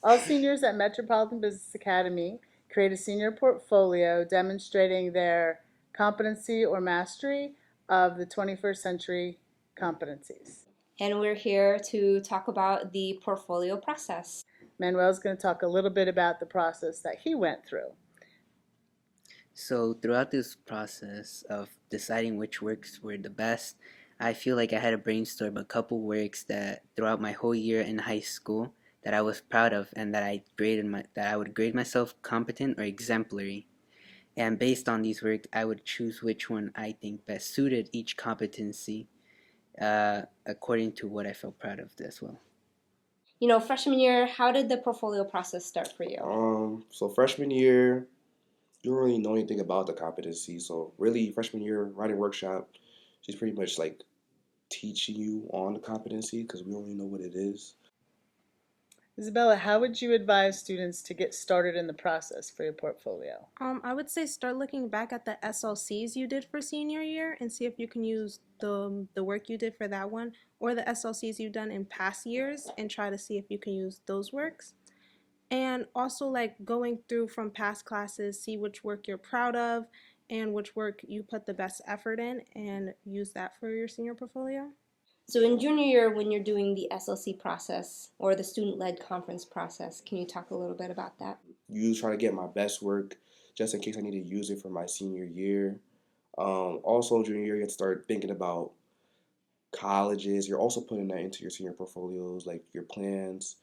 All seniors at Metropolitan Business Academy create a senior portfolio demonstrating their competency or mastery of the 21st century competencies. And we're here to talk about the portfolio process. Manuel's going to talk a little bit about the process that he went through. So throughout this process of deciding which works were the best, I feel like I had to brainstorm a couple works that throughout my whole year in high school that I was proud of and that I would grade myself competent or exemplary. And based on these works, I would choose which one I think best suited each competency according to what I felt proud of as well. Freshman year, how did the portfolio process start for you? So freshman year, you don't really know anything about the competency. So really, freshman year writing workshop, she's pretty much like teaching you on the competency because we don't really know what it is. Isabella, how would you advise students to get started in the process for your portfolio? I would say start looking back at the SLCs you did for senior year and see if you can use the work you did for that one or the SLCs you've done in past years and try to see if you can use those works. And also like going through from past classes, see which work you're proud of and which work you put the best effort in and use that for your senior portfolio. So in junior year, when you're doing the SLC process or the student-led conference process, can you talk a little bit about that? You try to get my best work just in case I need to use it for my senior year. Also, junior year, you have to start thinking about colleges. You're also putting that into your senior portfolios, like your plans,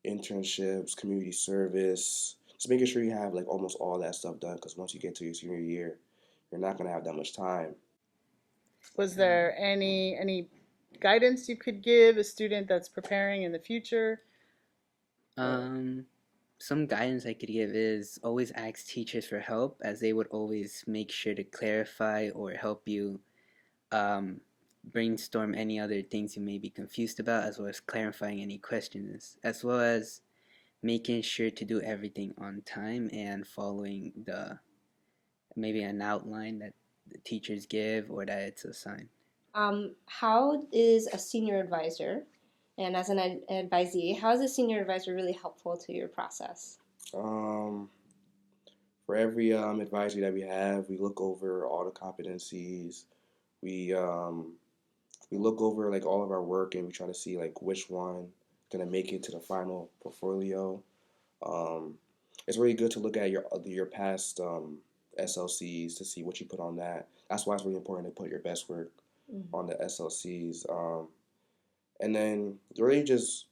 internships, community service. Just making sure you have like almost all that stuff done because once you get to your senior year, you're not gonna have that much time. Was there any guidance you could give a student that's preparing in the future? Um, some guidance I could give is always ask teachers for help, as they would always make sure to clarify or help you um, brainstorm any other things you may be confused about, as well as clarifying any questions, as well as making sure to do everything on time and following the maybe an outline that the teachers give or that it's assigned. How is a senior advisor, and as an advisee, how is a senior advisor really helpful to your process? Um, for every advisory that we have, we look over all the competencies. We we look over like all of our work and we try to see like which one gonna make it to the final portfolio. Um, it's really good to look at your past SLCs to see what you put on that. That's why it's really important to put your best work on the SLCs. And then really just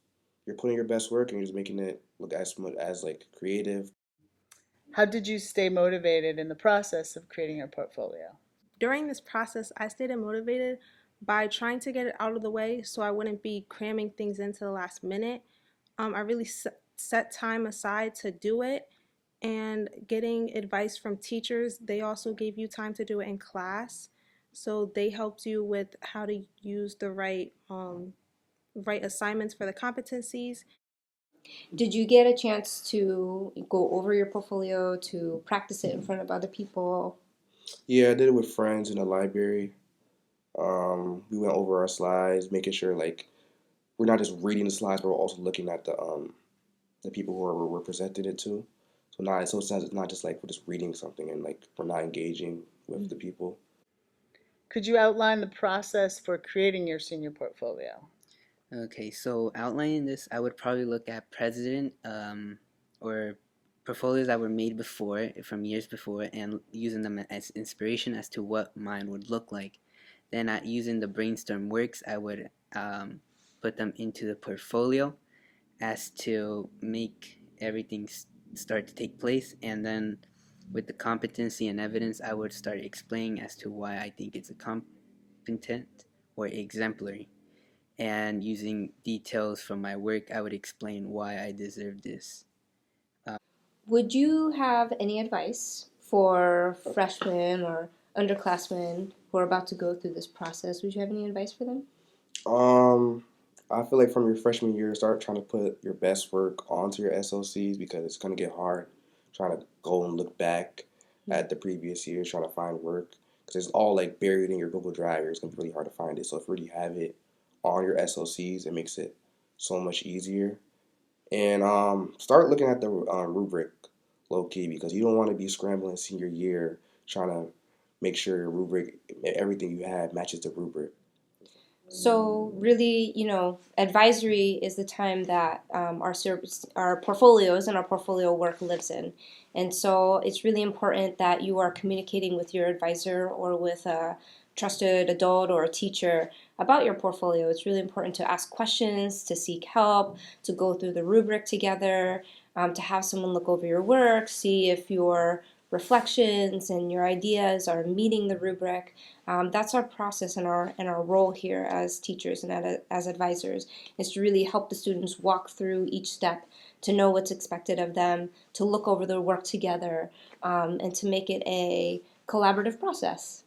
you're putting your best work and you're just making it look as much as like creative. How did you stay motivated in the process of creating your portfolio? During this process, I stayed motivated by trying to get it out of the way so I wouldn't be cramming things into the last minute. I really set time aside to do it and getting advice from teachers. They also gave you time to do it in class. So they helped you with how to use the right assignments for the competencies. Did you get a chance to go over your portfolio, to practice it in front of other people? Yeah, I did it with friends in the library. We went over our slides, making sure like we're not just reading the slides, but we're also looking at the people who we're presenting it to. So it's not just like we're just reading something and like we're not engaging with the people. Could you outline the process for creating your senior portfolio? Okay, so outlining this, I would probably look at precedent or portfolios that were made before, from years before, and using them as inspiration as to what mine would look like. Then, using the brainstorm works, I would put them into the portfolio as to make everything start to take place. And then, with the competency and evidence, I would start explaining as to why I think it's a competent or exemplary, and using details from my work, I would explain why I deserve this. Would you have any advice for freshmen or underclassmen who are about to go through this process? Would you have any advice for them? Um, I feel like from your freshman year, start trying to put your best work onto your SLCs because it's gonna get hard trying to go and look back at the previous years trying to find work because it's all like buried in your Google Drive. It's gonna be really hard to find it. So if you really have it on your SLCs, it makes it so much easier. And start looking at the rubric low key, because you don't want to be scrambling senior year trying to make sure your rubric, everything you have matches the rubric. So really, advisory is the time that our service, our portfolios and our portfolio work lives in. And so it's really important that you are communicating with your advisor or with a trusted adult or a teacher about your portfolio. It's really important to ask questions, to seek help, to go through the rubric together, to have someone look over your work, see if your reflections and your ideas are meeting the rubric. That's our process and our role here as teachers and as advisors, is to really help the students walk through each step, to know what's expected of them, to look over their work together, and to make it a collaborative process.